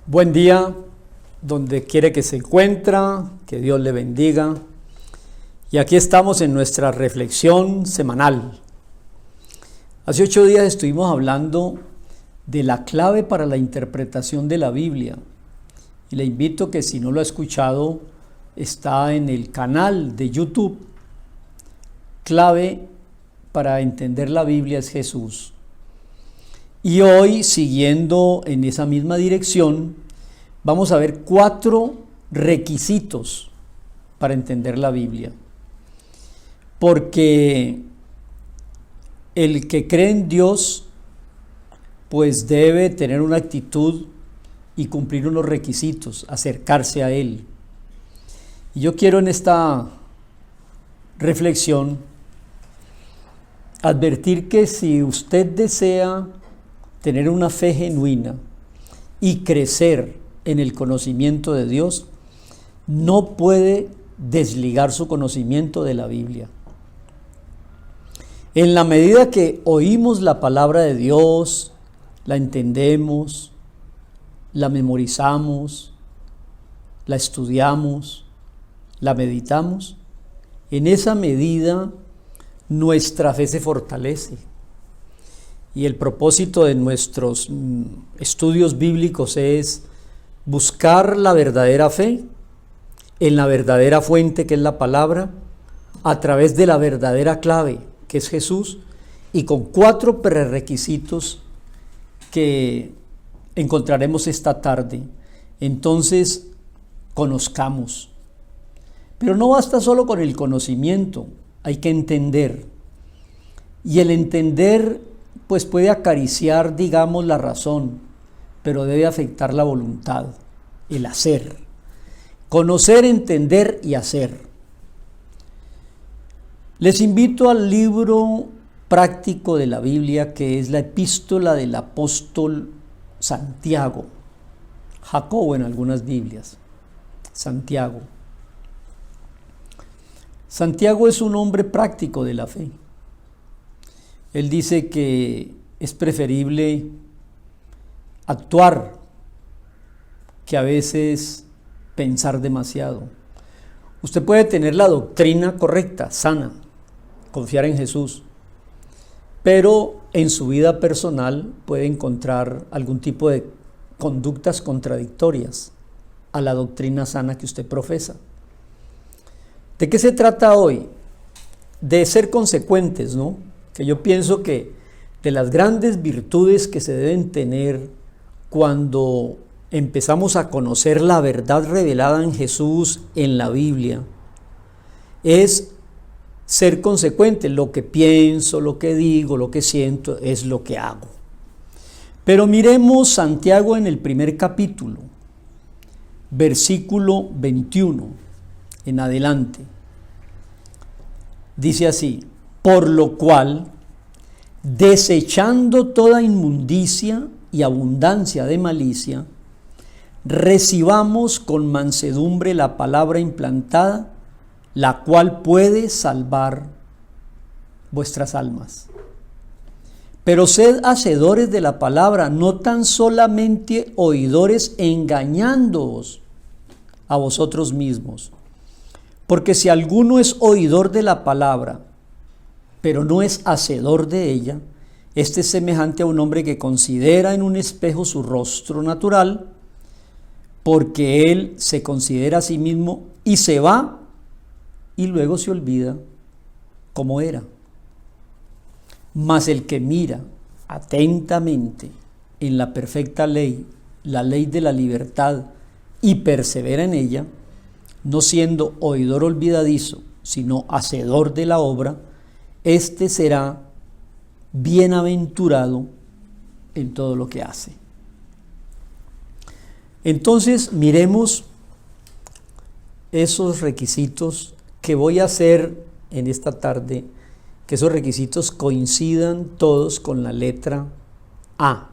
Buen día, donde quiere que se encuentra, que Dios le bendiga. Y aquí estamos en nuestra reflexión semanal. Hace 8 días estuvimos hablando de la clave para la interpretación de la Biblia. Y le invito que si no lo ha escuchado, está en el canal de YouTube. Clave para entender la Biblia es Jesús. Y hoy, siguiendo en esa misma dirección, vamos a ver 4 requisitos para entender la Biblia. Porque el que cree en Dios, pues debe tener una actitud y cumplir unos requisitos, acercarse a Él. Y yo quiero en esta reflexión advertir que si usted desea tener una fe genuina y crecer en el conocimiento de Dios, no puede desligar su conocimiento de la Biblia. En la medida que oímos la palabra de Dios, la entendemos, la memorizamos, la estudiamos, la meditamos, en esa medida nuestra fe se fortalece. Y el propósito de nuestros estudios bíblicos es buscar la verdadera fe en la verdadera fuente que es la palabra, a través de la verdadera clave que es Jesús, y con 4 prerequisitos que encontraremos esta tarde. Entonces, conozcamos. Pero no basta solo con el conocimiento, hay que entender. Y el entender pues puede acariciar, digamos, la razón, pero debe afectar la voluntad, el hacer. Conocer, entender y hacer. Les invito al libro práctico de la Biblia, que es la epístola del apóstol Santiago, Jacobo en algunas Biblias, Santiago. Santiago es un hombre práctico de la fe. Él dice que es preferible actuar que a veces pensar demasiado. Usted puede tener la doctrina correcta, sana, confiar en Jesús, pero en su vida personal puede encontrar algún tipo de conductas contradictorias a la doctrina sana que usted profesa. ¿De qué se trata hoy? De ser consecuentes, ¿no? Que yo pienso que de las grandes virtudes que se deben tener cuando empezamos a conocer la verdad revelada en Jesús en la Biblia es ser consecuente. Lo que pienso, lo que digo, lo que siento es lo que hago. Pero miremos Santiago en el primer capítulo, versículo 21 en adelante. Dice así: por lo cual, desechando toda inmundicia y abundancia de malicia, recibamos con mansedumbre la palabra implantada, la cual puede salvar vuestras almas. Pero sed hacedores de la palabra, no tan solamente oidores, engañándoos a vosotros mismos. Porque si alguno es oidor de la palabra, pero no es hacedor de ella, este es semejante a un hombre que considera en un espejo su rostro natural, porque él se considera a sí mismo y se va y luego se olvida cómo era. Mas el que mira atentamente en la perfecta ley, la ley de la libertad, y persevera en ella, no siendo oidor olvidadizo, sino hacedor de la obra, este será bienaventurado en todo lo que hace. Entonces, miremos esos requisitos que voy a hacer en esta tarde, que esos requisitos coincidan todos con la letra A.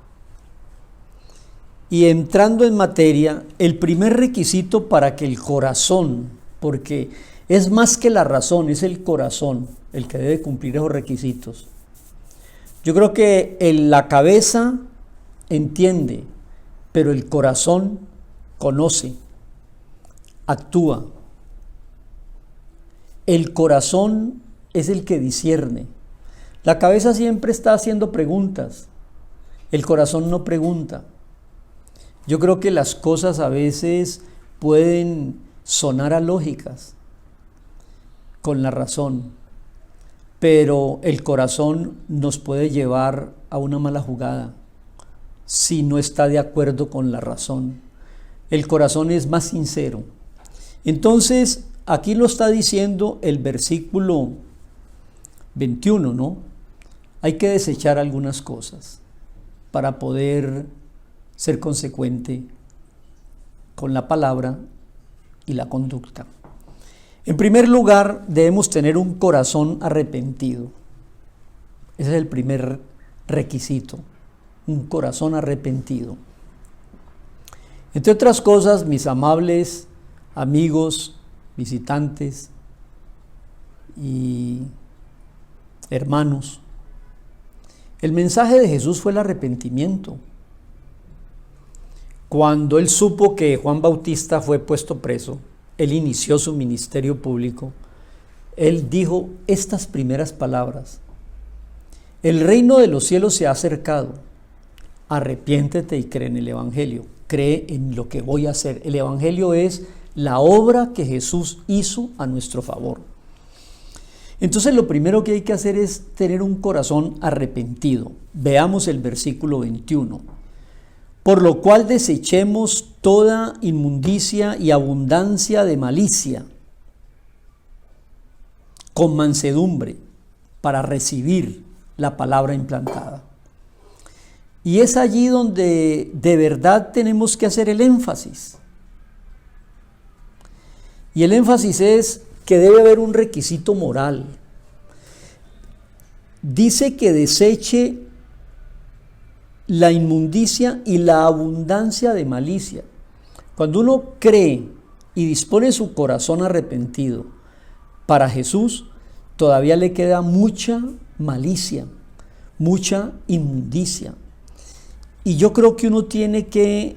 Y entrando en materia, el primer requisito para que el corazón, porque es más que la razón, es el corazón el que debe cumplir esos requisitos. Yo creo que la cabeza entiende, pero el corazón conoce, actúa. El corazón es el que discierne. La cabeza siempre está haciendo preguntas, el corazón no pregunta. Yo creo que las cosas a veces pueden sonar alógicas con la razón, pero el corazón nos puede llevar a una mala jugada si no está de acuerdo con la razón. El corazón es más sincero. Entonces, aquí lo está diciendo el versículo 21, ¿no? Hay que desechar algunas cosas para poder ser consecuente con la palabra y la conducta. En primer lugar, debemos tener un corazón arrepentido. Ese es el primer requisito, un corazón arrepentido. Entre otras cosas, mis amables amigos, visitantes y hermanos, el mensaje de Jesús fue el arrepentimiento. Cuando él supo que Juan Bautista fue puesto preso, él inició su ministerio público. Él dijo estas primeras palabras: el reino de los cielos se ha acercado, arrepiéntete y cree en el Evangelio, cree en lo que voy a hacer. El Evangelio es la obra que Jesús hizo a nuestro favor. Entonces lo primero que hay que hacer es tener un corazón arrepentido. Veamos el versículo 21. Por lo cual desechemos toda inmundicia y abundancia de malicia, con mansedumbre, para recibir la palabra implantada. Y es allí donde de verdad tenemos que hacer el énfasis. Y el énfasis es que debe haber un requisito moral. Dice que deseche la inmundicia y la abundancia de malicia. Cuando uno cree y dispone su corazón arrepentido para Jesús, todavía le queda mucha malicia, mucha inmundicia. Y yo creo que uno tiene que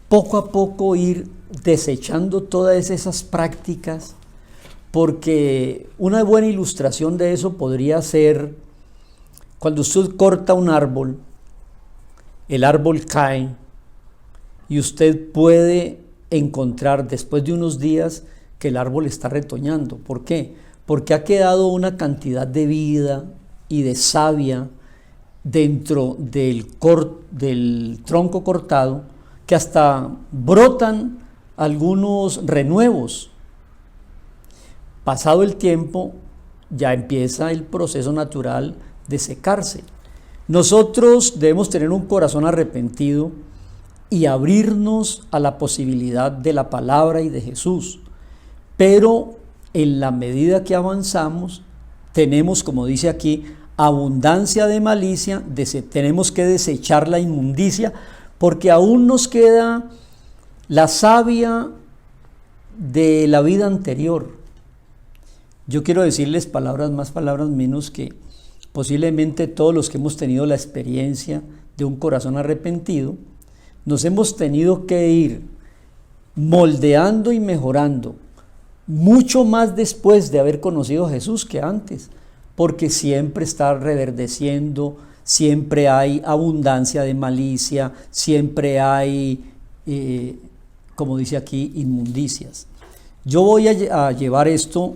poco a poco ir desechando todas esas prácticas, porque una buena ilustración de eso podría ser cuando usted corta un árbol, el árbol cae y usted puede encontrar después de unos días que el árbol está retoñando. ¿Por qué? Porque ha quedado una cantidad de vida y de savia dentro del tronco cortado, que hasta brotan algunos renuevos. Pasado el tiempo, ya empieza el proceso natural de secarse. Nosotros debemos tener un corazón arrepentido y abrirnos a la posibilidad de la palabra y de Jesús. Pero en la medida que avanzamos, tenemos, como dice aquí, abundancia de malicia, tenemos que desechar la inmundicia, porque aún nos queda la savia de la vida anterior. Yo quiero decirles palabras más, palabras menos, que posiblemente todos los que hemos tenido la experiencia de un corazón arrepentido, nos hemos tenido que ir moldeando y mejorando mucho más después de haber conocido a Jesús que antes, porque siempre está reverdeciendo, siempre hay abundancia de malicia, siempre hay, como dice aquí, inmundicias. Yo voy a llevar esto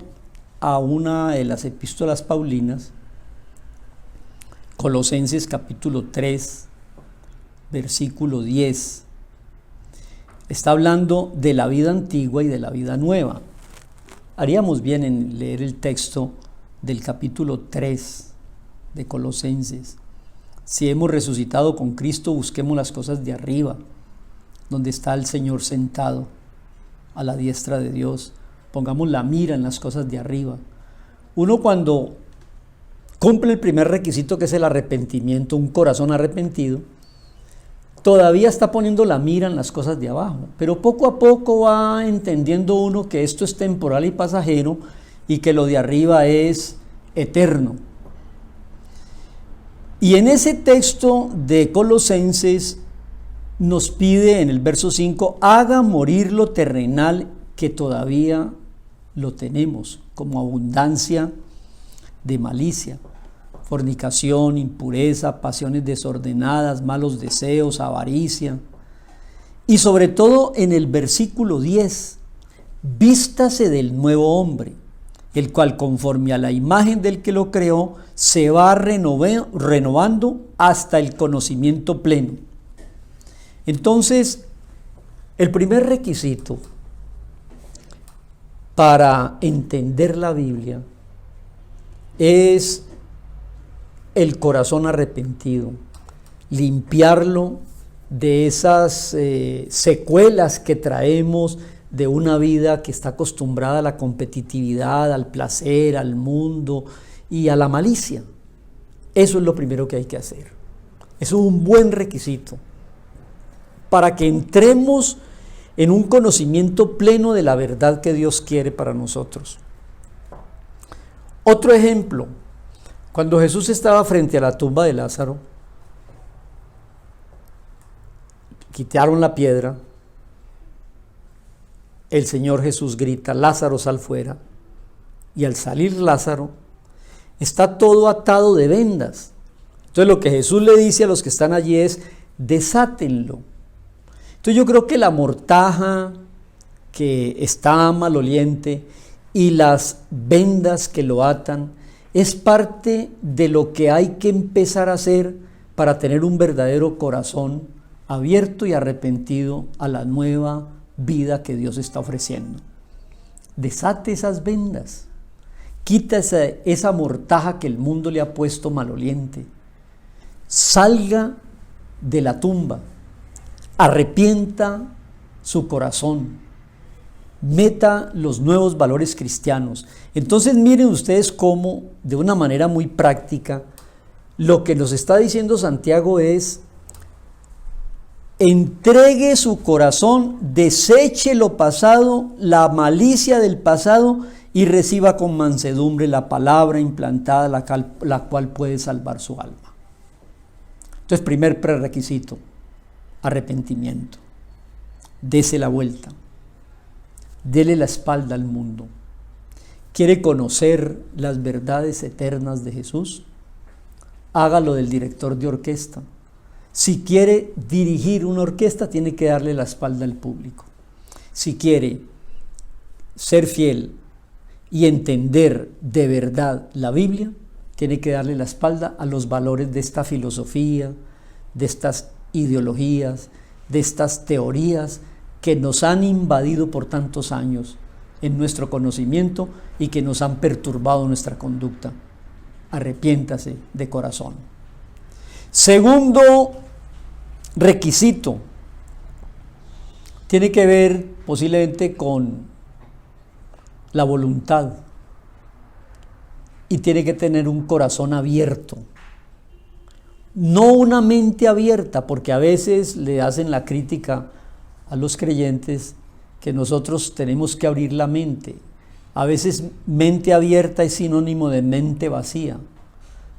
a una de las epístolas paulinas, Colosenses capítulo 3, versículo 10. Está hablando de la vida antigua y de la vida nueva. Haríamos bien en leer el texto del capítulo 3 de Colosenses. Si hemos resucitado con Cristo, busquemos las cosas de arriba, donde está el Señor sentado a la diestra de Dios. Pongamos la mira en las cosas de arriba. Uno, cuando cumple el primer requisito, que es el arrepentimiento, un corazón arrepentido, todavía está poniendo la mira en las cosas de abajo, pero poco a poco va entendiendo uno que esto es temporal y pasajero y que lo de arriba es eterno. Y en ese texto de Colosenses nos pide en el verso 5, haga morir lo terrenal que todavía lo tenemos, como abundancia de malicia, fornicación, impureza, pasiones desordenadas, malos deseos, avaricia. Y sobre todo en el versículo 10, vístase del nuevo hombre, el cual conforme a la imagen del que lo creó, se va renovando hasta el conocimiento pleno. Entonces, el primer requisito para entender la Biblia es el corazón arrepentido, limpiarlo de esas secuelas que traemos de una vida que está acostumbrada a la competitividad, al placer, al mundo y a la malicia. Eso es lo primero que hay que hacer. Eso es un buen requisito para que entremos en un conocimiento pleno de la verdad que Dios quiere para nosotros. Otro ejemplo, cuando Jesús estaba frente a la tumba de Lázaro, quitaron la piedra, el Señor Jesús grita, Lázaro, sal fuera, y al salir Lázaro, está todo atado de vendas. Entonces lo que Jesús le dice a los que están allí es, desátenlo. Entonces yo creo que la mortaja que está maloliente y las vendas que lo atan es parte de lo que hay que empezar a hacer para tener un verdadero corazón abierto y arrepentido a la nueva vida que Dios está ofreciendo. Desate esas vendas, quita esa mortaja que el mundo le ha puesto maloliente, salga de la tumba, arrepienta su corazón, meta los nuevos valores cristianos. Entonces miren ustedes cómo, de una manera muy práctica, lo que nos está diciendo Santiago es, entregue su corazón, deseche lo pasado, la malicia del pasado y reciba con mansedumbre la palabra implantada, la cual puede salvar su alma. Entonces, primer prerequisito, arrepentimiento. Dese la vuelta. Dele la espalda al mundo. ¿Quiere conocer las verdades eternas de Jesús? Hágalo del director de orquesta. Si quiere dirigir una orquesta, tiene que darle la espalda al público. Si quiere ser fiel y entender de verdad la Biblia, tiene que darle la espalda a los valores de esta filosofía, de estas ideologías, de estas teorías que nos han invadido por tantos años en nuestro conocimiento y que nos han perturbado nuestra conducta. Arrepiéntase de corazón. Segundo requisito, tiene que ver posiblemente con la voluntad y tiene que tener un corazón abierto, no una mente abierta, porque a veces le hacen la crítica a los creyentes que nosotros tenemos que abrir la mente. A veces mente abierta es sinónimo de mente vacía.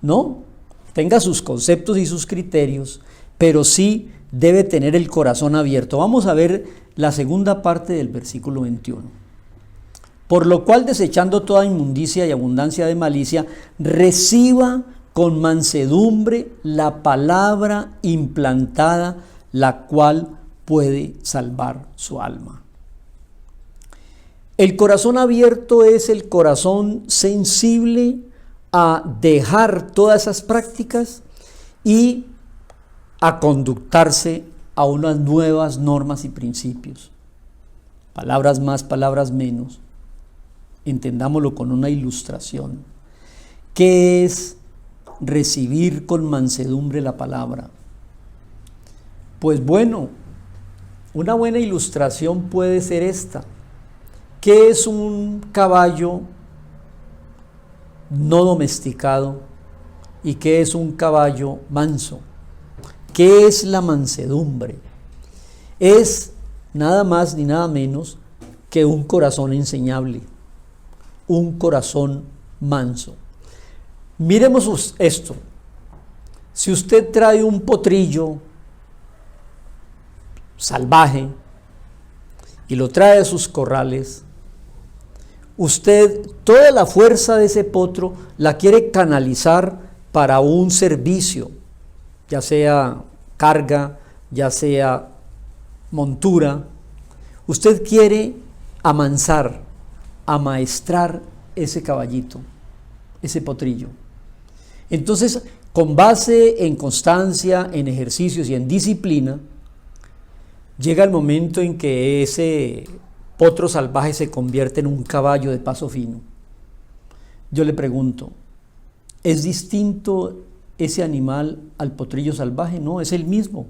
No, tenga sus conceptos y sus criterios, pero sí debe tener el corazón abierto. Vamos a ver la segunda parte del versículo 21. Por lo cual, desechando toda inmundicia y abundancia de malicia, reciba con mansedumbre la palabra implantada, la cual puede salvar su alma. El corazón abierto es el corazón sensible a dejar todas esas prácticas y a conductarse a unas nuevas normas y principios. Palabras más, palabras menos. Entendámoslo con una ilustración. ¿Qué es recibir con mansedumbre la palabra? Pues bueno, una buena ilustración puede ser esta. ¿Qué es un caballo no domesticado y qué es un caballo manso? ¿Qué es la mansedumbre? Es nada más ni nada menos que un corazón enseñable, un corazón manso. Miremos esto. Si usted trae un potrillo salvaje y lo trae a sus corrales, usted toda la fuerza de ese potro la quiere canalizar para un servicio, ya sea carga, ya sea montura. Usted quiere amansar, amaestrar ese caballito, ese potrillo. Entonces, con base en constancia, en ejercicios y en disciplina, llega el momento en que ese potro salvaje se convierte en un caballo de paso fino. Yo le pregunto, ¿es distinto ese animal al potrillo salvaje? No, es el mismo.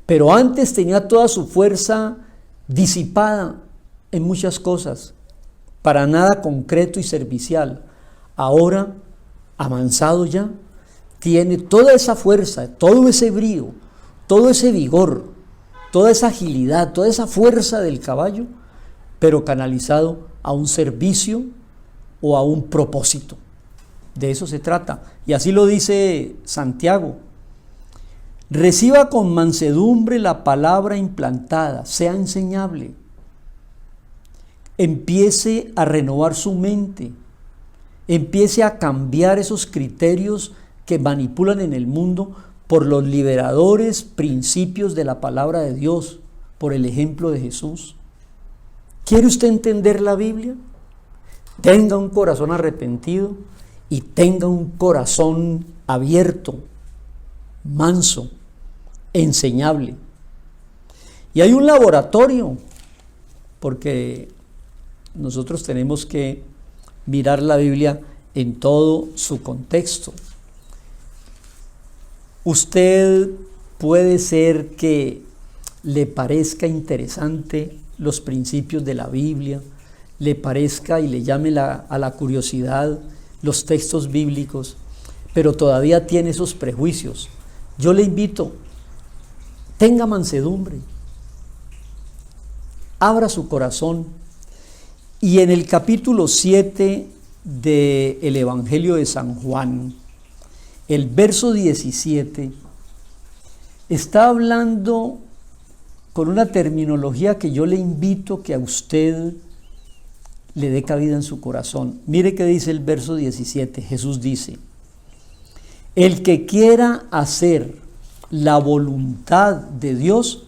Pero antes tenía toda su fuerza disipada en muchas cosas, para nada concreto y servicial. Ahora, amansado ya, tiene toda esa fuerza, todo ese brío, todo ese vigor, toda esa agilidad, toda esa fuerza del caballo, pero canalizado a un servicio o a un propósito. De eso se trata. Y así lo dice Santiago. Reciba con mansedumbre la palabra implantada, sea enseñable. Empiece a renovar su mente. Empiece a cambiar esos criterios que manipulan en el mundo por los liberadores principios de la palabra de Dios, por el ejemplo de Jesús. ¿Quiere usted entender la Biblia? Tenga un corazón arrepentido y tenga un corazón abierto, manso, enseñable. Y hay un laboratorio, porque nosotros tenemos que mirar la Biblia en todo su contexto. Usted puede ser que le parezca interesante los principios de la Biblia, le parezca y le llame a la curiosidad los textos bíblicos, pero todavía tiene esos prejuicios. Yo le invito, tenga mansedumbre, abra su corazón, y en el capítulo 7 del Evangelio de San Juan, el verso 17, está hablando con una terminología que yo le invito que a usted le dé cabida en su corazón. Mire qué dice el verso 17. Jesús dice: el que quiera hacer la voluntad de Dios,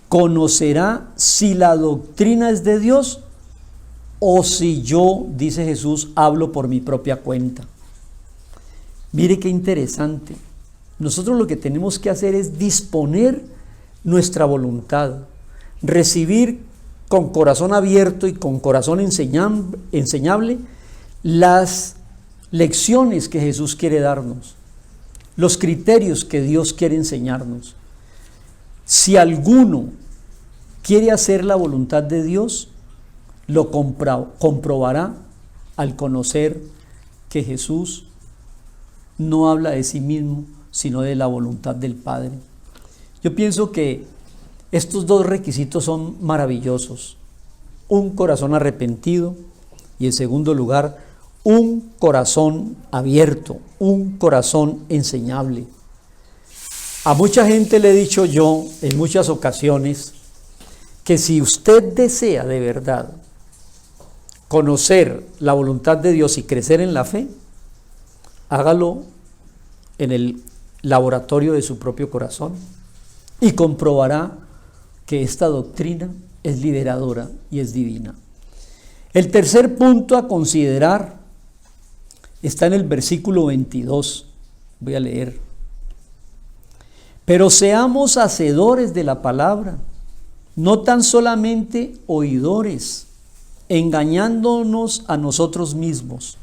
conocerá si la doctrina es de Dios o si yo, dice Jesús, hablo por mi propia cuenta. Mire qué interesante. Nosotros lo que tenemos que hacer es disponer nuestra voluntad, recibir con corazón abierto y con corazón enseñable las lecciones que Jesús quiere darnos, los criterios que Dios quiere enseñarnos. Si alguno quiere hacer la voluntad de Dios, lo comprobará al conocer que Jesús no habla de sí mismo, sino de la voluntad del Padre. Yo pienso que estos dos requisitos son maravillosos: un corazón arrepentido y, en segundo lugar, un corazón abierto, un corazón enseñable. A mucha gente le he dicho yo en muchas ocasiones que si usted desea de verdad conocer la voluntad de Dios y crecer en la fe, hágalo en el laboratorio de su propio corazón y comprobará que esta doctrina es liberadora y es divina. El tercer punto a considerar está en el versículo 22. Voy a leer. Pero seamos hacedores de la palabra, no tan solamente oidores, engañándonos a nosotros mismos.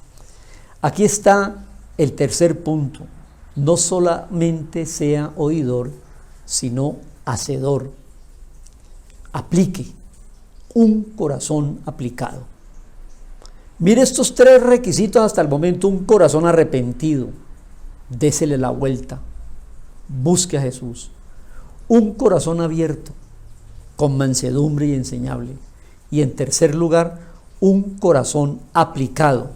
Aquí está el tercer punto: no solamente sea oidor, sino hacedor. Aplique, un corazón aplicado. Mire estos tres requisitos hasta el momento: un corazón arrepentido, désele la vuelta, busque a Jesús; un corazón abierto, con mansedumbre y enseñable; y en tercer lugar, un corazón aplicado,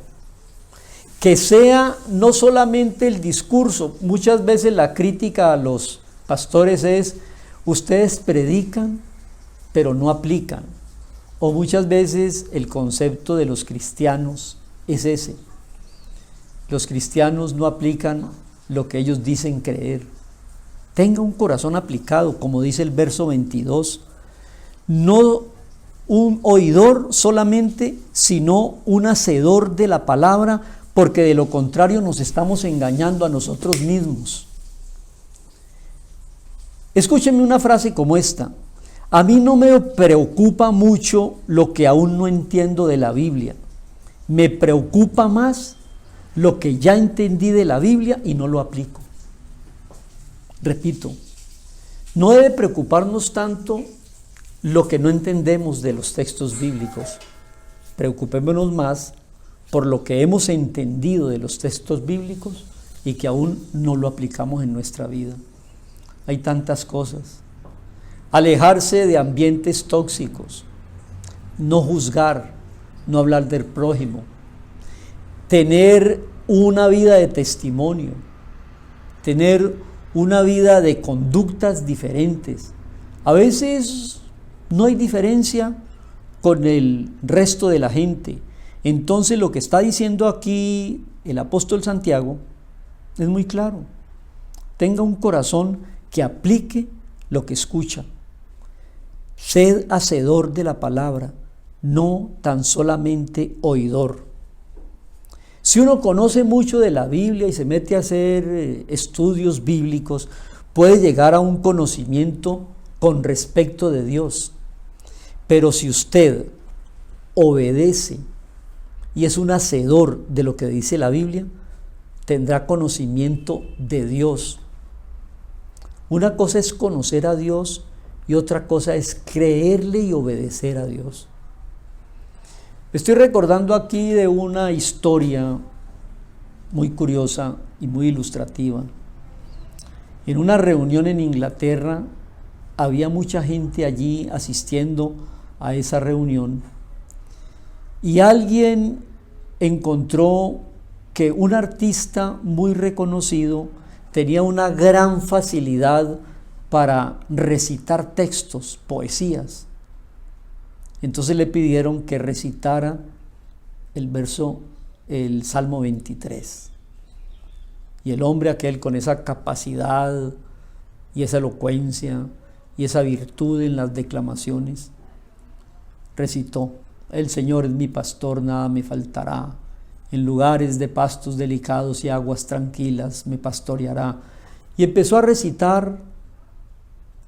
que sea no solamente el discurso. Muchas veces la crítica a los pastores es: Ustedes predican, pero no aplican. O muchas veces el concepto de los cristianos es ese. Los cristianos no aplican lo que ellos dicen creer. Tenga un corazón aplicado, como dice el verso 22. No un oidor solamente, sino un hacedor de la palabra, porque de lo contrario nos estamos engañando a nosotros mismos. Escúchenme una frase como esta: a mí no me preocupa mucho lo que aún no entiendo de la Biblia, me preocupa más lo que ya entendí de la Biblia y no lo aplico. Repito, no debe preocuparnos tanto lo que no entendemos de los textos bíblicos, preocupémonos más por lo que hemos entendido de los textos bíblicos y que aún no lo aplicamos en nuestra vida. Hay tantas cosas. Alejarse de ambientes tóxicos, no juzgar, no hablar del prójimo, tener una vida de testimonio, tener una vida de conductas diferentes. A veces no hay diferencia con el resto de la gente. Entonces lo que está diciendo aquí el apóstol Santiago es muy claro. Tenga un corazón que aplique lo que escucha. Sed hacedor de la palabra, no tan solamente oidor. Si uno conoce mucho de la Biblia y se mete a hacer estudios bíblicos, puede llegar a un conocimiento con respecto de Dios. Pero si usted obedece y es un hacedor de lo que dice la Biblia, tendrá conocimiento de Dios. Una cosa es conocer a Dios y otra cosa es creerle y obedecer a Dios. Estoy recordando aquí de una historia muy curiosa y muy ilustrativa. En una reunión en Inglaterra, había mucha gente allí asistiendo a esa reunión y alguien encontró que un artista muy reconocido tenía una gran facilidad para recitar textos, poesías. Entonces le pidieron que recitara el Salmo 23. Y el hombre aquel, con esa capacidad y esa elocuencia y esa virtud en las declamaciones, recitó: el Señor es mi pastor, nada me faltará. En lugares de pastos delicados y aguas tranquilas me pastoreará. Y empezó a recitar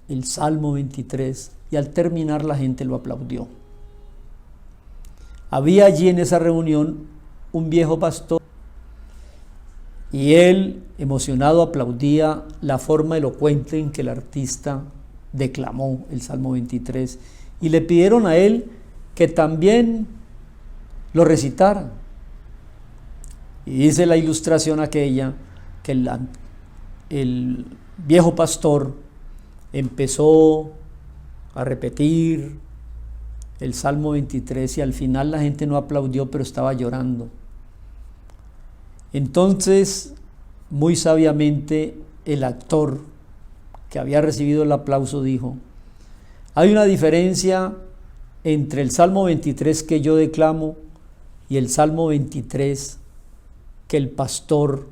el Salmo 23 y al terminar la gente lo aplaudió. Había allí en esa reunión un viejo pastor y él, emocionado, aplaudía la forma elocuente en que el artista declamó el Salmo 23 y le pidieron a él que también lo recitara. Y dice la ilustración aquella que el viejo pastor empezó a repetir el Salmo 23 y al final la gente no aplaudió, pero estaba llorando. Entonces, muy sabiamente, el actor que había recibido el aplauso dijo: hay una diferencia entre el Salmo 23 que yo declamo y el Salmo 23 que el pastor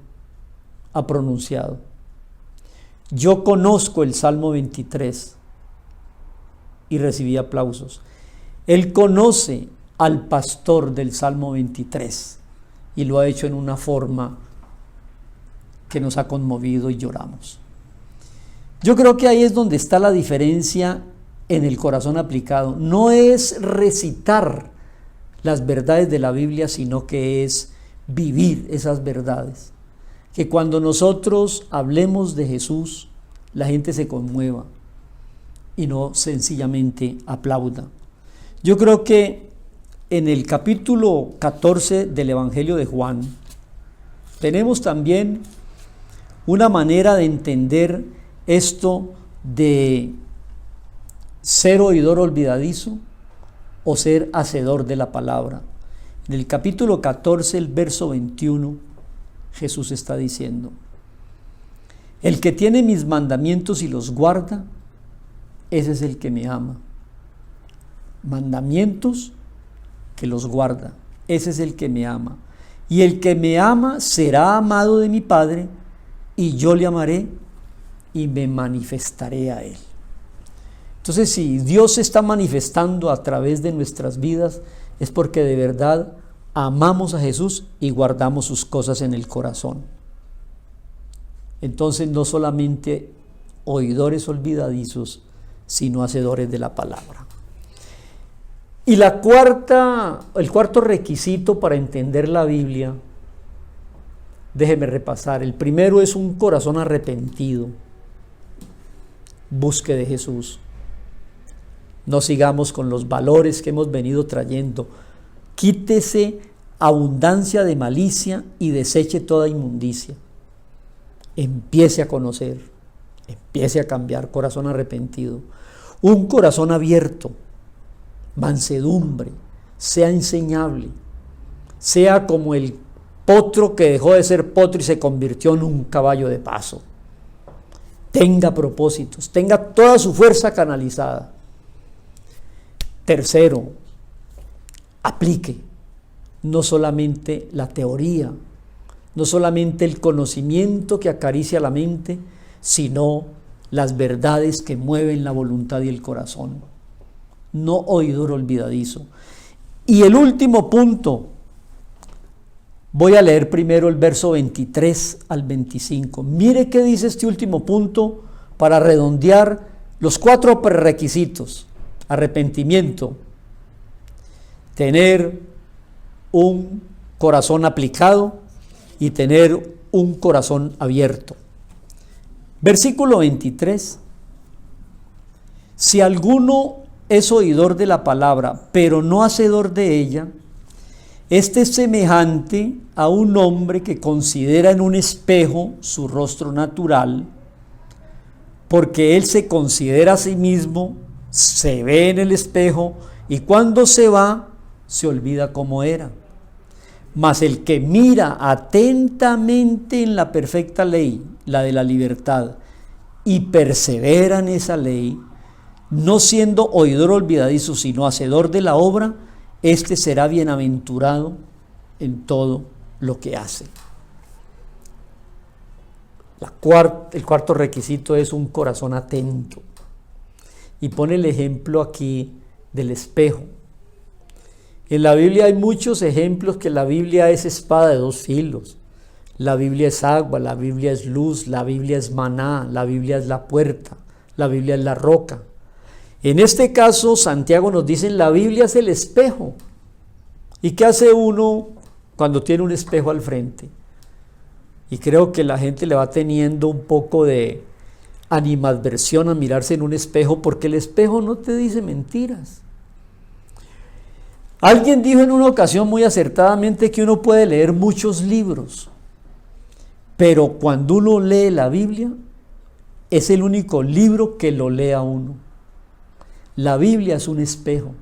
ha pronunciado. Yo conozco el Salmo 23 y recibí aplausos. Él conoce al pastor del Salmo 23 y lo ha hecho en una forma que nos ha conmovido y lloramos. Yo creo que ahí es donde está la diferencia en el corazón aplicado. No es recitar las verdades de la Biblia, sino que es vivir esas verdades. Que cuando nosotros hablemos de Jesús, la gente se conmueva y no sencillamente aplauda. Yo creo que en el capítulo 14 del Evangelio de Juan tenemos también una manera de entender esto de ser oidor olvidadizo o ser hacedor de la palabra. En el capítulo 14, el verso 21, Jesús está diciendo: el que tiene mis mandamientos y los guarda, ese es el que me ama. Mandamientos que los guarda, ese es el que me ama. Y el que me ama será amado de mi Padre, y yo le amaré y me manifestaré a él. Entonces, si Dios se está manifestando a través de nuestras vidas, es porque de verdad amamos a Jesús y guardamos sus cosas en el corazón. Entonces, no solamente oidores olvidadizos, sino hacedores de la palabra. Y el cuarto requisito para entender la Biblia, déjeme repasar. El primero es un corazón arrepentido. Busque de Jesús. No sigamos con los valores que hemos venido trayendo. Quítese abundancia de malicia y deseche toda inmundicia. Empiece a conocer, empiece a cambiar. Corazón arrepentido. Un corazón abierto, mansedumbre, sea enseñable, sea como el potro que dejó de ser potro y se convirtió en un caballo de paso. Tenga propósitos, tenga toda su fuerza canalizada. Tercero, aplique no solamente la teoría, no solamente el conocimiento que acaricia la mente, sino las verdades que mueven la voluntad y el corazón. No oidor olvidadizo. Y el último punto, voy a leer primero el verso 23 al 25. Mire qué dice este último punto para redondear los 4 prerequisitos. Arrepentimiento, tener un corazón aplicado y tener un corazón abierto. Versículo 23. Si alguno es oidor de la palabra, pero no hacedor de ella, este es semejante a un hombre que considera en un espejo su rostro natural, porque él se considera a sí mismo, se ve en el espejo y cuando se va, se olvida cómo era. Mas el que mira atentamente en la perfecta ley, la de la libertad, y persevera en esa ley, no siendo oidor olvidadizo, sino hacedor de la obra, este será bienaventurado en todo lo que hace. El cuarto requisito es un corazón atento. Y pone el ejemplo aquí del espejo. En la Biblia hay muchos ejemplos que la Biblia es espada de 2 filos. La Biblia es agua, la Biblia es luz, la Biblia es maná, la Biblia es la puerta, la Biblia es la roca. En este caso, Santiago nos dice, la Biblia es el espejo. ¿Y qué hace uno cuando tiene un espejo al frente? Y creo que la gente le va teniendo un poco de animadversión a mirarse en un espejo, porque el espejo no te dice mentiras. Alguien dijo en una ocasión muy acertadamente que uno puede leer muchos libros, pero cuando uno lee la Biblia, es el único libro que lo lee a uno. La Biblia es un espejo.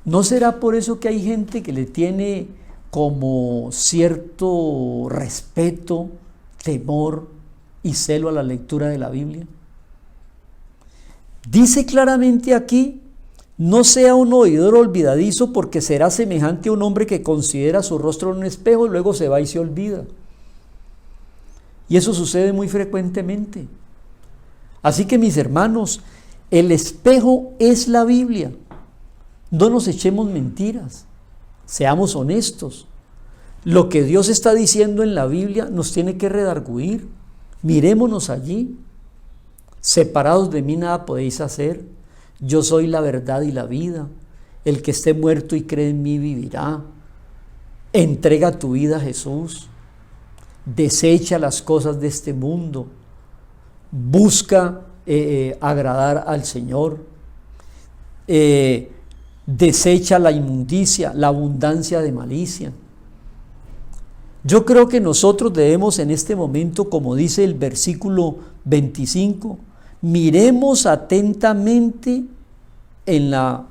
¿No será por eso que hay gente que le tiene como cierto respeto, temor y celo a la lectura de la Biblia? Dice claramente aquí, no sea un oidor olvidadizo, porque será semejante a un hombre que considera su rostro en un espejo y luego se va y se olvida. Y eso sucede muy frecuentemente. Así que, mis hermanos, el espejo es la Biblia. No nos echemos mentiras, seamos honestos. Lo que Dios está diciendo en la Biblia nos tiene que redarguir. Mirémonos allí. Separados de mí nada podéis hacer. Yo soy la verdad y la vida. El que esté muerto y cree en mí vivirá. Entrega tu vida a Jesús. Desecha las cosas de este mundo. Busca agradar al Señor. Desecha la inmundicia, la abundancia de malicia. Yo creo que nosotros debemos en este momento, como dice el versículo 25, miremos atentamente en la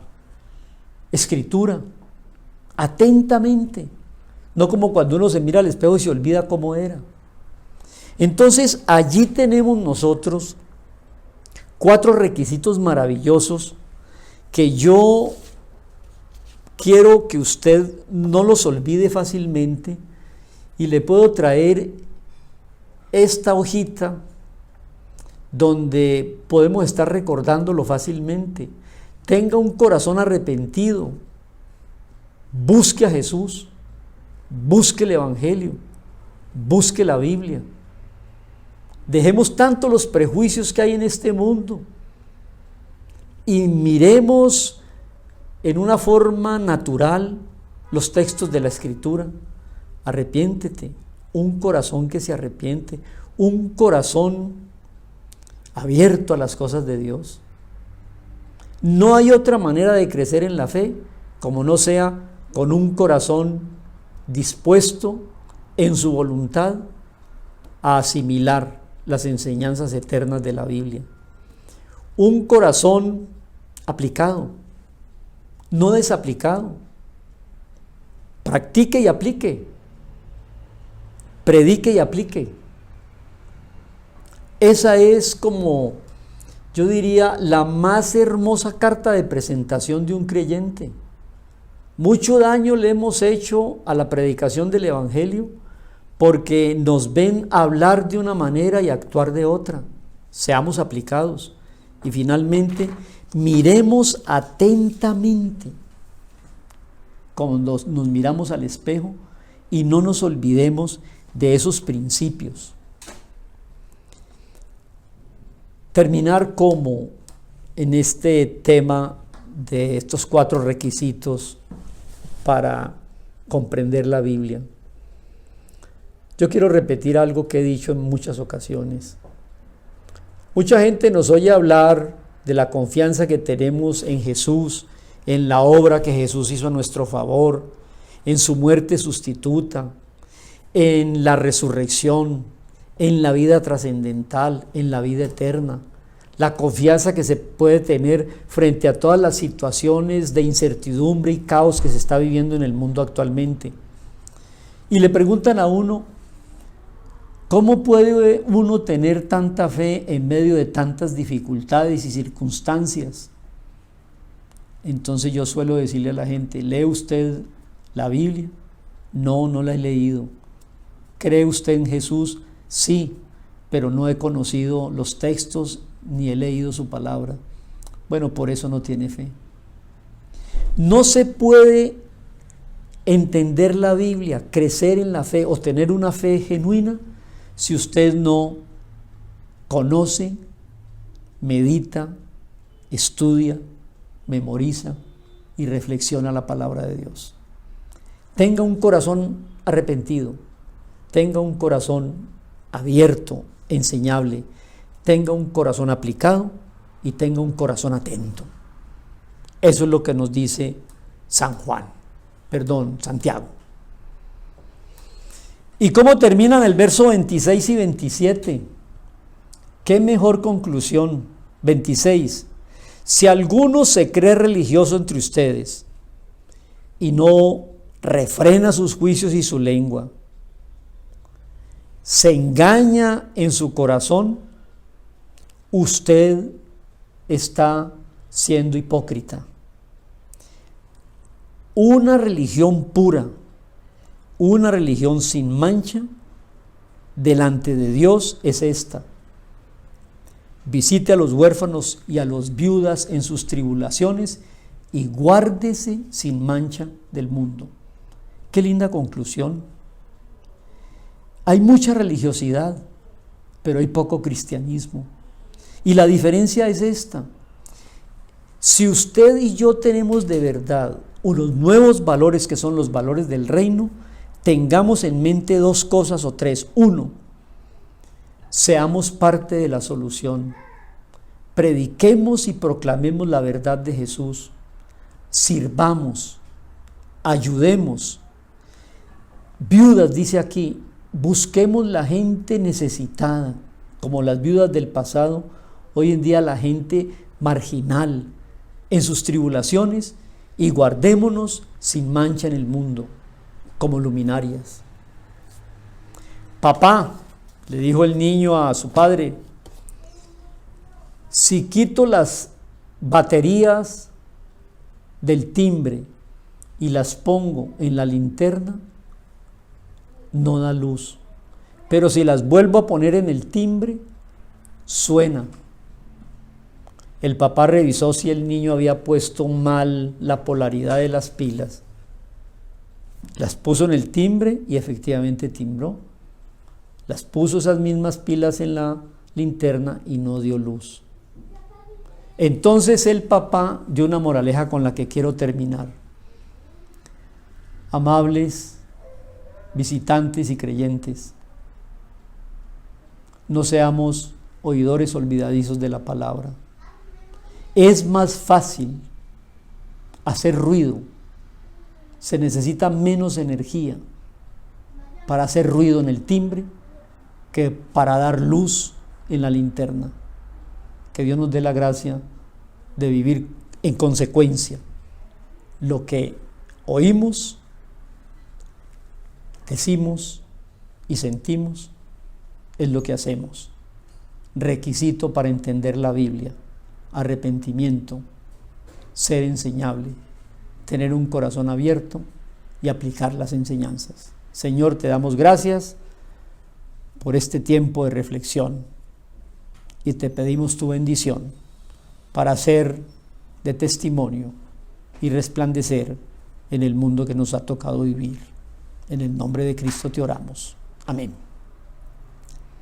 Escritura, atentamente, no como cuando uno se mira al espejo y se olvida cómo era. Entonces allí tenemos nosotros 4 requisitos maravillosos que yo quiero que usted no los olvide fácilmente, y le puedo traer esta hojita donde podemos estar recordándolo fácilmente. Tenga un corazón arrepentido, busque a Jesús, busque el Evangelio, busque la Biblia. Dejemos tanto los prejuicios que hay en este mundo y miremos en una forma natural los textos de la Escritura. Arrepiéntete, un corazón que se arrepiente, un corazón abierto a las cosas de Dios. No hay otra manera de crecer en la fe como no sea con un corazón dispuesto en su voluntad a asimilar las enseñanzas eternas de la Biblia. Un corazón aplicado, no desaplicado. Practique y aplique. Predique y aplique. Esa es, como yo diría, la más hermosa carta de presentación de un creyente. Mucho daño le hemos hecho a la predicación del Evangelio porque nos ven hablar de una manera y actuar de otra. Seamos aplicados. Y finalmente, miremos atentamente cuando nos miramos al espejo y no nos olvidemos de esos principios. Terminar como en este tema de estos 4 requisitos para comprender la Biblia. Yo quiero repetir algo que he dicho en muchas ocasiones. Mucha gente nos oye hablar de la confianza que tenemos en Jesús, en la obra que Jesús hizo a nuestro favor, en su muerte sustituta, en la resurrección, en la vida trascendental, en la vida eterna, la confianza que se puede tener frente a todas las situaciones de incertidumbre y caos que se está viviendo en el mundo actualmente. Y le preguntan a uno, ¿cómo puede uno tener tanta fe en medio de tantas dificultades y circunstancias? Entonces yo suelo decirle a la gente, ¿lee usted la Biblia? No, no la he leído. ¿Cree usted en Jesús? Sí, pero no he conocido los textos ni he leído su palabra. Bueno, por eso no tiene fe. No se puede entender la Biblia, crecer en la fe o tener una fe genuina si usted no conoce, medita, estudia, memoriza y reflexiona la palabra de Dios. Tenga un corazón arrepentido, tenga un corazón abierto, enseñable, tenga un corazón aplicado y tenga un corazón atento. Eso es lo que nos dice Santiago. ¿Y cómo terminan el verso 26 y 27? ¿Qué mejor conclusión? 26. Si alguno se cree religioso entre ustedes y no refrena sus juicios y su lengua, se engaña en su corazón, usted está siendo hipócrita. Una religión pura, una religión sin mancha delante de Dios es esta: visite a los huérfanos y a las viudas en sus tribulaciones y guárdese sin mancha del mundo. Qué linda conclusión. Hay mucha religiosidad, pero hay poco cristianismo. Y la diferencia es esta: si usted y yo tenemos de verdad unos nuevos valores que son los valores del reino, tengamos en mente 2 cosas o 3. 1, seamos parte de la solución. Prediquemos y proclamemos la verdad de Jesús. Sirvamos, ayudemos. Viudas, dice aquí, busquemos la gente necesitada, como las viudas del pasado. Hoy en día la gente marginal en sus tribulaciones, y guardémonos sin mancha en el mundo, como luminarias. Papá, le dijo el niño a su padre, Si quito las baterías del timbre y las pongo en la linterna, no da luz. Pero si las vuelvo a poner en el timbre, suena. El papá revisó si el niño había puesto mal la polaridad de las pilas. Las puso en el timbre y efectivamente timbró. Las puso esas mismas pilas en la linterna y no dio luz. Entonces el papá dio una moraleja con la que quiero terminar. Amables visitantes y creyentes, no seamos oidores olvidadizos de la palabra. Es más fácil hacer ruido, se necesita menos energía para hacer ruido en el timbre que para dar luz en la linterna. Que Dios nos dé la gracia de vivir en consecuencia. Lo que oímos, decimos y sentimos es lo que hacemos. Requisito para entender la Biblia: arrepentimiento, ser enseñable, tener un corazón abierto y aplicar las enseñanzas. Señor, te damos gracias por este tiempo de reflexión y te pedimos tu bendición para ser de testimonio y resplandecer en el mundo que nos ha tocado vivir. En el nombre de Cristo te oramos. Amén.